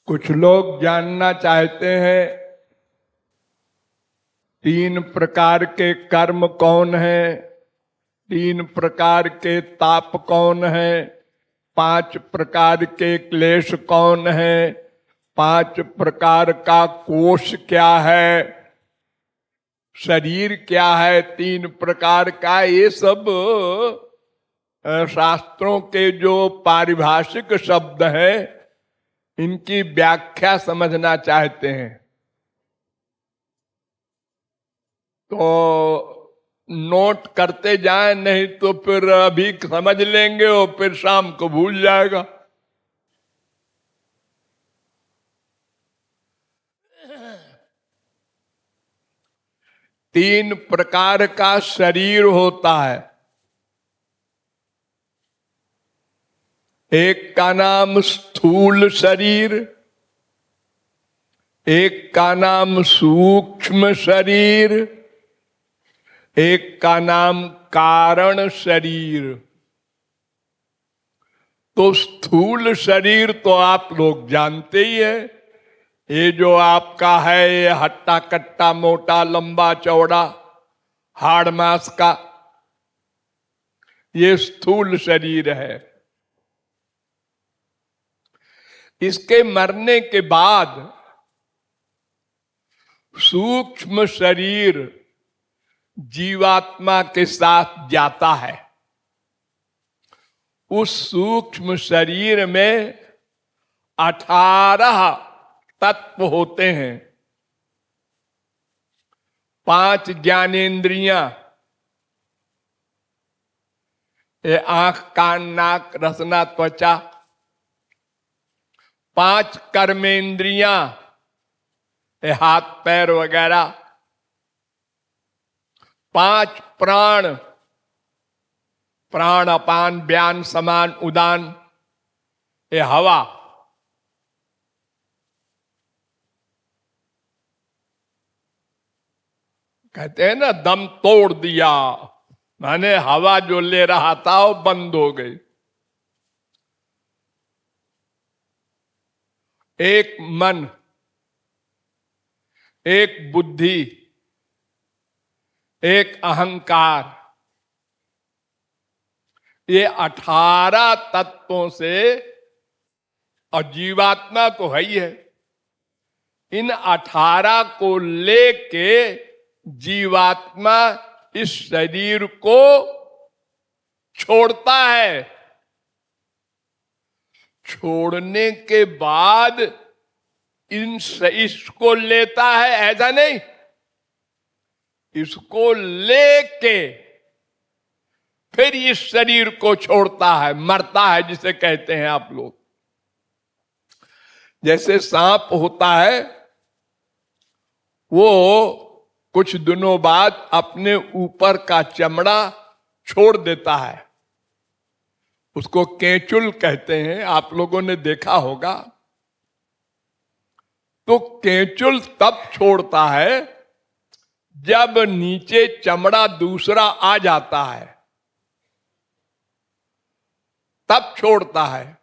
कुछ लोग जानना चाहते हैं 3 प्रकार के कर्म कौन है, 3 प्रकार के ताप कौन है, 5 प्रकार के क्लेश कौन है, 5 प्रकार का कोष क्या है, शरीर क्या है 3 प्रकार का। ये सब शास्त्रों के जो पारिभाषिक शब्द हैं इनकी व्याख्या समझना चाहते हैं। तो नोट करते जाएं, नहीं तो फिर अभी समझ लेंगे और फिर शाम को भूल जाएगा। तीन प्रकार का शरीर होता है। एक का नाम स्थूल शरीर, एक का नाम सूक्ष्म शरीर, एक का नाम कारण शरीर। तो स्थूल शरीर तो आप लोग जानते ही है, ये जो आपका है, ये हट्टा कट्टा मोटा लंबा चौड़ा हाड़ मांस का, ये स्थूल शरीर है। इसके मरने के बाद सूक्ष्म शरीर जीवात्मा के साथ जाता है। उस सूक्ष्म शरीर में 18 तत्व होते हैं। 5 ज्ञानेंद्रियां, ये आंख कान नाक रसना त्वचा। 5 कर्मेंद्रियां, ये हाथ पैर वगैरह। 5 प्राण, प्राण अपान व्यान समान उदान, ये हवा। कहते हैं ना दम तोड़ दिया, माने हवा जो ले रहा था वो बंद हो गई। एक मन, एक बुद्धि, एक अहंकार, ये 18 तत्वों से, और जीवात्मा तो है ही है, इन 18 को लेके जीवात्मा इस शरीर को छोड़ता है। छोड़ने के बाद इसको लेता है ऐसा नहीं, इसको लेके फिर इस शरीर को छोड़ता है, मरता है जिसे कहते हैं आप लोग। जैसे सांप होता है, वो कुछ दिनों बाद अपने ऊपर का चमड़ा छोड़ देता है, उसको केंचुल कहते हैं, आप लोगों ने देखा होगा। तो केंचुल तब छोड़ता है जब नीचे चमड़ा दूसरा आ जाता है, तब छोड़ता है।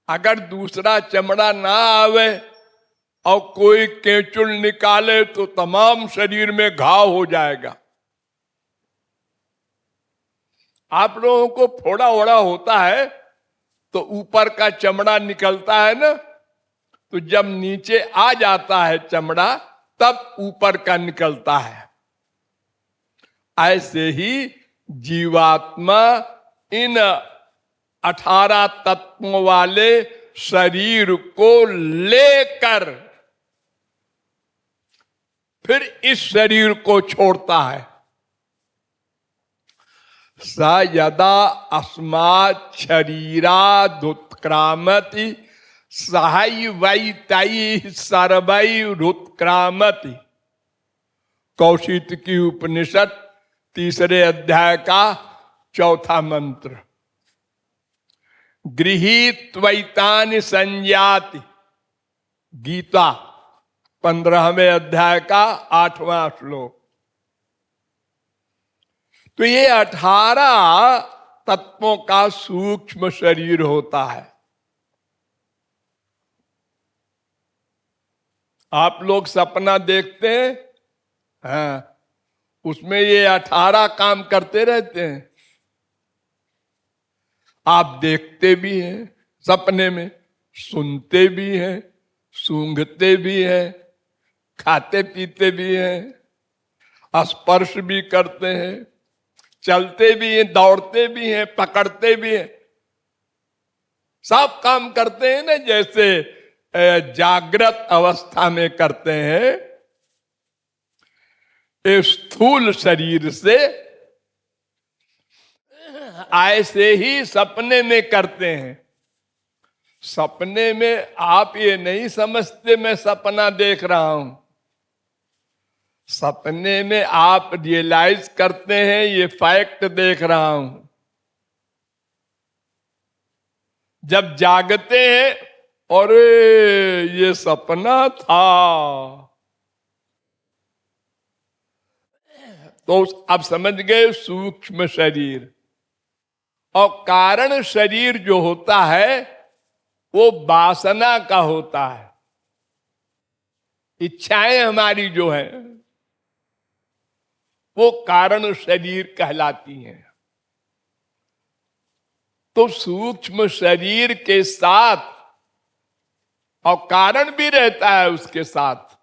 अगर दूसरा चमड़ा ना आवे और कोई केंचुल निकाले तो तमाम शरीर में घाव हो जाएगा। आप लोगों को फोड़ा ओड़ा होता है तो ऊपर का चमड़ा निकलता है ना, तो जब नीचे आ जाता है चमड़ा तब ऊपर का निकलता है। ऐसे ही जीवात्मा इन 18 तत्वों वाले शरीर को लेकर फिर इस शरीर को छोड़ता है। स यदा अस्मात् शरीरादुत्क्रामति सहैवैतैः सर्वैरुत्क्रामति। कौशिक की उपनिषद 3 अध्याय का 4था मंत्र। गृहीत्वैतानि संयाति, गीता 15वें अध्याय का 8वां श्लोक। तो ये 18 तत्वों का सूक्ष्म शरीर होता है। आप लोग सपना देखते हैं, हाँ, उसमें ये 18 काम करते रहते हैं। आप देखते भी हैं सपने में, सुनते भी हैं, सूंघते भी हैं, खाते पीते भी हैं, स्पर्श भी करते हैं, चलते भी हैं, दौड़ते भी हैं, पकड़ते भी हैं। सब काम करते हैं ना, जैसे जागृत अवस्था में करते हैं, इस स्थूल शरीर से ऐसे ही सपने में करते हैं। सपने में आप ये नहीं समझते मैं सपना देख रहा हूं। सपने में आप रियलाइज करते हैं ये फैक्ट देख रहा हूं। जब जागते हैं, अरे ये सपना था। तो अब समझ गए सूक्ष्म शरीर। और कारण शरीर जो होता है वो वासना का होता है। इच्छाएं हमारी जो है वो कारण शरीर कहलाती हैं। तो सूक्ष्म शरीर के साथ, और कारण भी रहता है उसके साथ,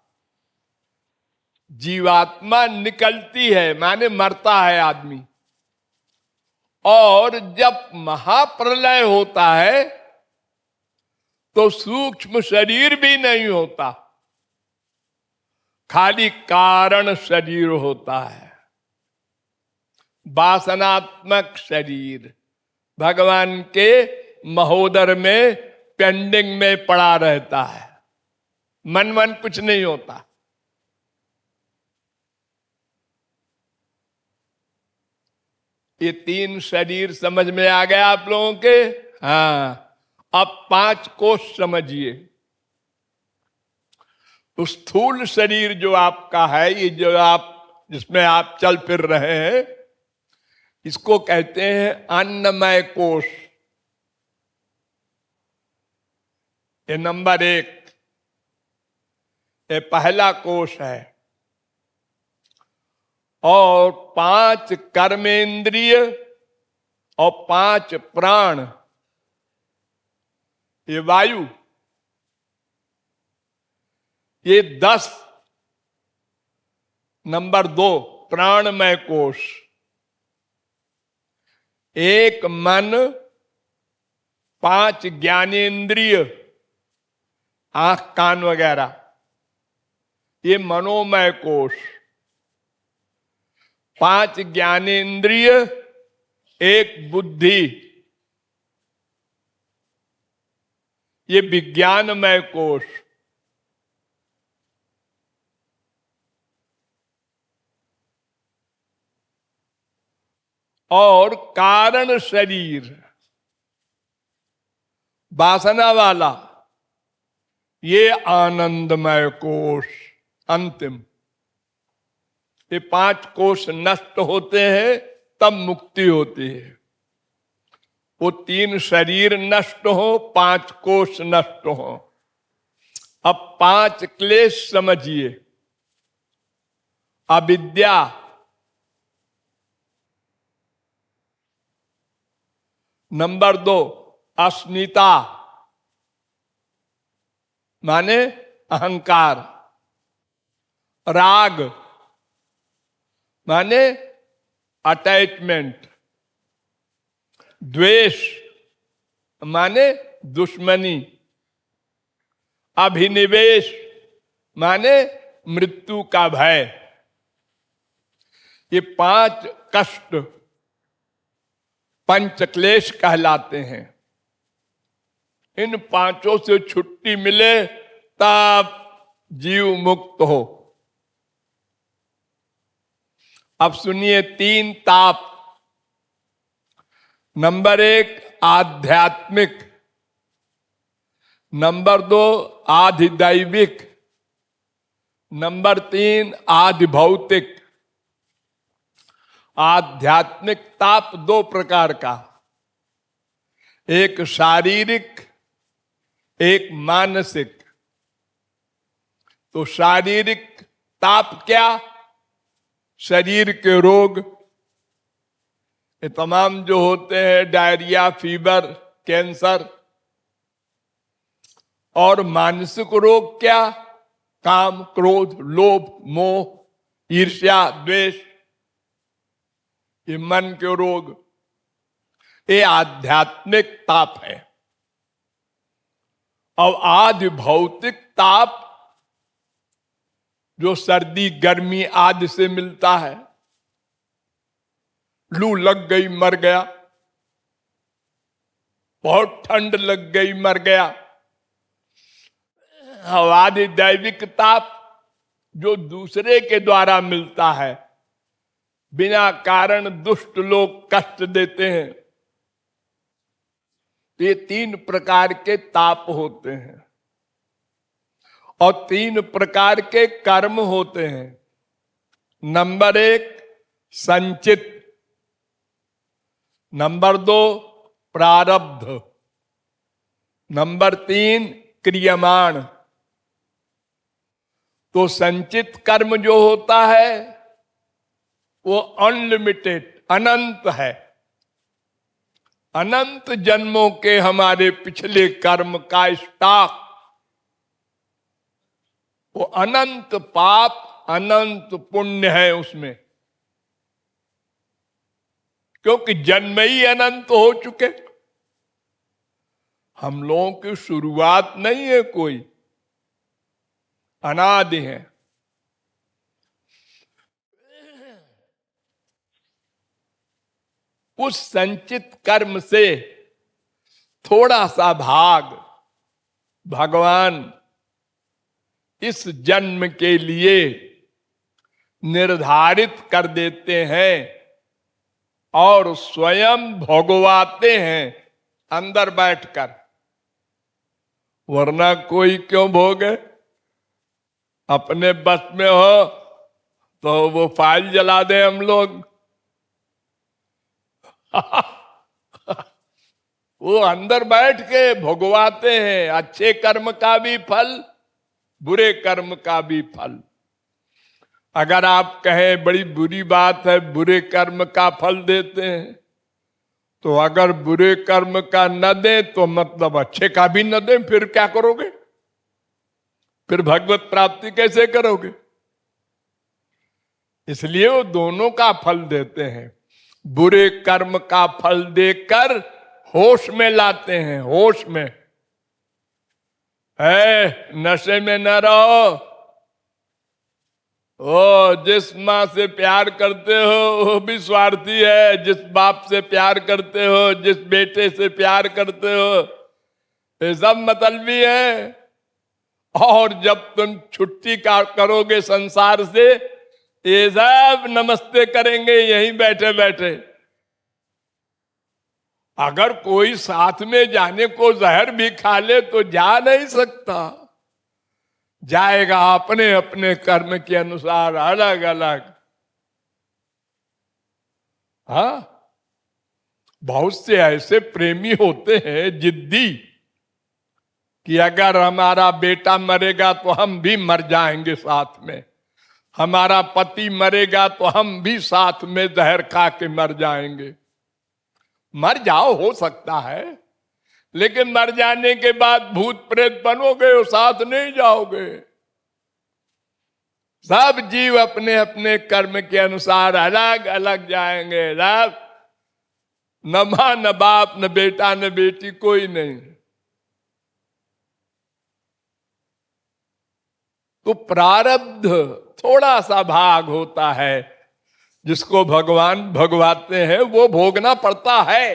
जीवात्मा निकलती है, माने मरता है आदमी। और जब महाप्रलय होता है तो सूक्ष्म शरीर भी नहीं होता, खाली कारण शरीर होता है, वासनात्मक शरीर भगवान के महोदर में पेंडिंग में पड़ा रहता है। मन कुछ नहीं होता। ये 3 शरीर समझ में आ गया आप लोगों के? हाँ। अब 5 कोष समझिए। स्थूल शरीर जो आपका है, ये जो आप जिसमें आप चल फिर रहे हैं, इसको कहते हैं अन्नमय कोष। ये नंबर 1, ये पहला कोष है। और 5 कर्मेंद्रिय और 5 प्राण, ये वायु, ये 10 नंबर 2 प्राणमय कोष। 1 मन, 5 ज्ञानेंद्रिय, आंख कान वगैरह, ये मनोमय कोष। 5 ज्ञानेंद्रिय, 1 बुद्धि, ये विज्ञानमय कोष। और कारण शरीर वासना वाला, ये आनंदमय कोष अंतिम। ये 5 कोष नष्ट होते हैं तब मुक्ति होती है। वो 3 शरीर नष्ट हो, 5 कोष नष्ट हो। अब 5 क्लेश समझिए। अविद्या, नंबर 2 अस्मिता, माने अहंकार। राग माने अटैचमेंट। द्वेष माने दुश्मनी। अभिनिवेश माने मृत्यु का भय। ये 5 कष्ट पंचक्लेश कहलाते हैं। इन 5 से छुट्टी मिले तब जीव मुक्त हो। अब सुनिए 3 ताप। नंबर 1 आध्यात्मिक, नंबर 2 आधिदैविक, नंबर 3 आधिभौतिक। आध्यात्मिक ताप 2 प्रकार का, एक शारीरिक, एक मानसिक। तो शारीरिक ताप क्या? शरीर के रोग, ये तमाम जो होते हैं, डायरिया, फीवर, कैंसर। और मानसिक रोग क्या? काम, क्रोध, लोभ, मोह, ईर्ष्या, द्वेष, ये मन के रोग। ये आध्यात्मिक ताप है। अब आदि भौतिक ताप जो सर्दी, गर्मी आदि से मिलता है, लू लग गई मर गया, बहुत ठंड लग गई मर गया। आदि दैविक ताप जो दूसरे के द्वारा मिलता है, बिना कारण दुष्ट लोग कष्ट देते हैं। ये 3 प्रकार के ताप होते हैं और 3 प्रकार के कर्म होते हैं। नंबर 1 संचित, नंबर 2 प्रारब्ध, नंबर 3 क्रियमाण। तो संचित कर्म जो होता है वो अनलिमिटेड, अनंत है। अनंत जन्मों के हमारे पिछले कर्म का स्टॉक, वो अनंत पाप, अनंत पुण्य है उसमें, क्योंकि जन्म ही अनंत हो चुके। हम लोगों की शुरुआत नहीं है कोई, अनादि है। उस संचित कर्म से थोड़ा सा भाग भगवान इस जन्म के लिए निर्धारित कर देते हैं और स्वयं भोगवाते हैं अंदर बैठकर। वरना कोई क्यों भोगे? अपने बस में हो तो वो फाइल जला दे हम लोग। वो अंदर बैठ के भोगवाते हैं, अच्छे कर्म का भी फल, बुरे कर्म का भी फल। अगर आप कहें बड़ी बुरी बात है, बुरे कर्म का फल देते हैं, तो अगर बुरे कर्म का न दे तो मतलब अच्छे का भी न दे, फिर क्या करोगे? फिर भगवत प्राप्ति कैसे करोगे? इसलिए वो दोनों का फल देते हैं। बुरे कर्म का फल देकर होश में लाते हैं, होश में। है नशे में न रहो। ओ जिस माँ से प्यार करते हो वो भी स्वार्थी है, जिस बाप से प्यार करते हो, जिस बेटे से प्यार करते हो, ये सब मतलबी है। और जब तुम छुट्टी का करोगे संसार से, ये सब नमस्ते करेंगे यहीं बैठे बैठे। अगर कोई साथ में जाने को जहर भी खा ले तो जा नहीं सकता, जाएगा अपने अपने कर्म के अनुसार, अलग अलग। हाँ, बहुत से ऐसे प्रेमी होते हैं जिद्दी कि अगर हमारा बेटा मरेगा तो हम भी मर जाएंगे साथ में, हमारा पति मरेगा तो हम भी साथ में जहर खा के मर जाएंगे। मर जाओ, हो सकता है, लेकिन मर जाने के बाद भूत प्रेत बनोगे, वो साथ नहीं जाओगे। सब जीव अपने अपने कर्म के अनुसार अलग अलग जाएंगे। न मां, न बाप, न बेटा, न बेटी, कोई नहीं। तो प्रारब्ध थोड़ा सा भाग होता है जिसको भगवान भगवाते हैं, वो भोगना पड़ता है।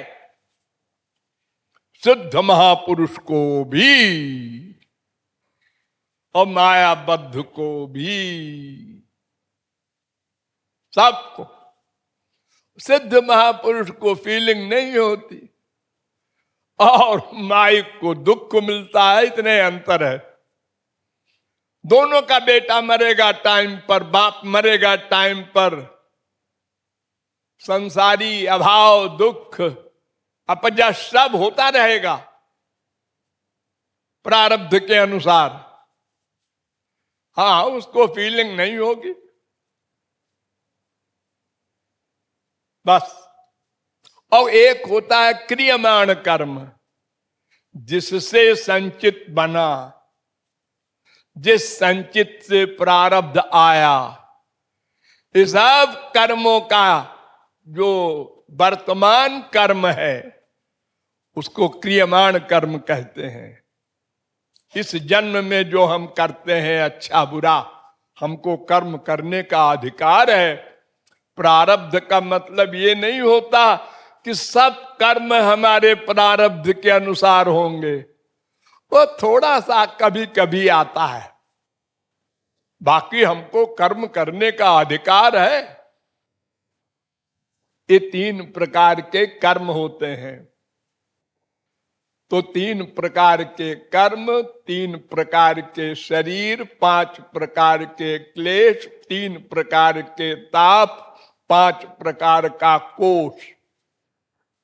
सिद्ध महापुरुष को भी और मायाबद्ध को भी, सबको। सिद्ध महापुरुष को फीलिंग नहीं होती और माइक को दुख मिलता है, इतने अंतर है। दोनों का बेटा मरेगा टाइम पर, बाप मरेगा टाइम पर। संसारी अभाव, दुख, अपजश सब होता रहेगा प्रारब्ध के अनुसार। हाँ, उसको फीलिंग नहीं होगी बस। और एक होता है क्रियमाण कर्म, जिससे संचित बना, जिस संचित से प्रारब्ध आया। इस सब कर्मों का जो वर्तमान कर्म है उसको क्रियमाण कर्म कहते हैं। इस जन्म में जो हम करते हैं अच्छा बुरा, हमको कर्म करने का अधिकार है। प्रारब्ध का मतलब ये नहीं होता कि सब कर्म हमारे प्रारब्ध के अनुसार होंगे, वो थोड़ा सा कभी कभी आता है, बाकी हमको कर्म करने का अधिकार है। ये 3 प्रकार के कर्म होते हैं। तो 3 प्रकार के कर्म, 3 प्रकार के शरीर, 5 प्रकार के क्लेश, 3 प्रकार के ताप, 5 प्रकार का कोष,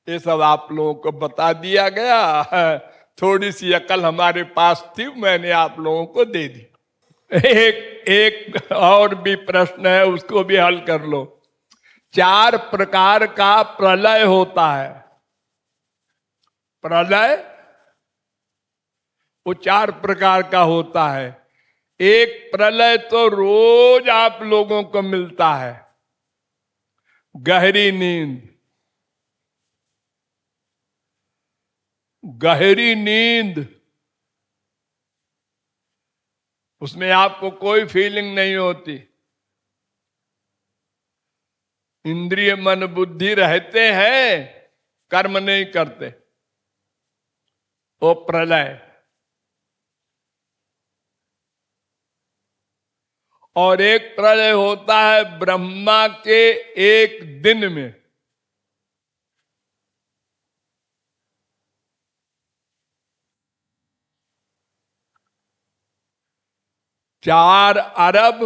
ये सब आप लोगों को बता दिया गया है। थोड़ी सी अकल हमारे पास थी, मैंने आप लोगों को दे दी। एक और भी प्रश्न है, उसको भी हल कर लो। 4 प्रकार का प्रलय होता है। प्रलय वो 4 प्रकार का होता है। एक प्रलय तो रोज आप लोगों को मिलता है, गहरी नींद। गहरी नींद, उसमें आपको कोई फीलिंग नहीं होती, इंद्रिय मन बुद्धि रहते हैं, कर्म नहीं करते, वो प्रलय। और एक प्रलय होता है ब्रह्मा के एक दिन में। चार अरब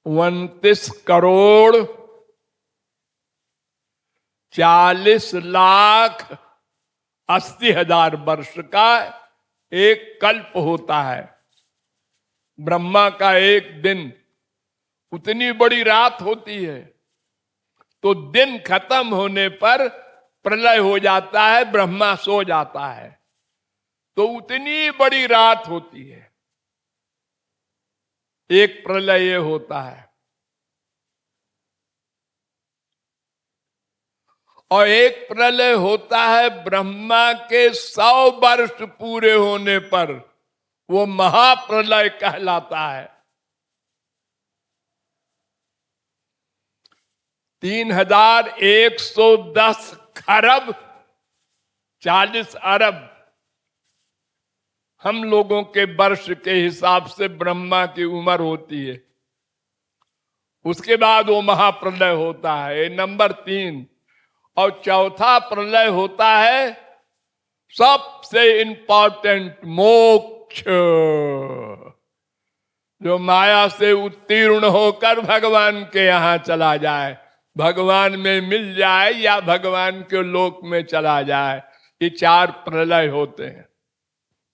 29 करोड़ 40 लाख 80 हजार वर्ष का एक कल्प होता है। ब्रह्मा का एक दिन, उतनी बड़ी रात होती है। तो दिन खत्म होने पर प्रलय हो जाता है, ब्रह्मा सो जाता है, तो उतनी बड़ी रात होती है। एक प्रलय ये होता है। और एक प्रलय होता है ब्रह्मा के 100 वर्ष पूरे होने पर, वो महाप्रलय कहलाता है। 3110 खरब 40 अरब हम लोगों के वर्ष के हिसाब से ब्रह्मा की उम्र होती है। उसके बाद वो महाप्रलय होता है, नंबर 3। और चौथा प्रलय होता है सबसे इंपॉर्टेंट, मोक्ष, जो माया से उत्तीर्ण होकर भगवान के यहां चला जाए, भगवान में मिल जाए या भगवान के लोक में चला जाए। ये 4 प्रलय होते हैं।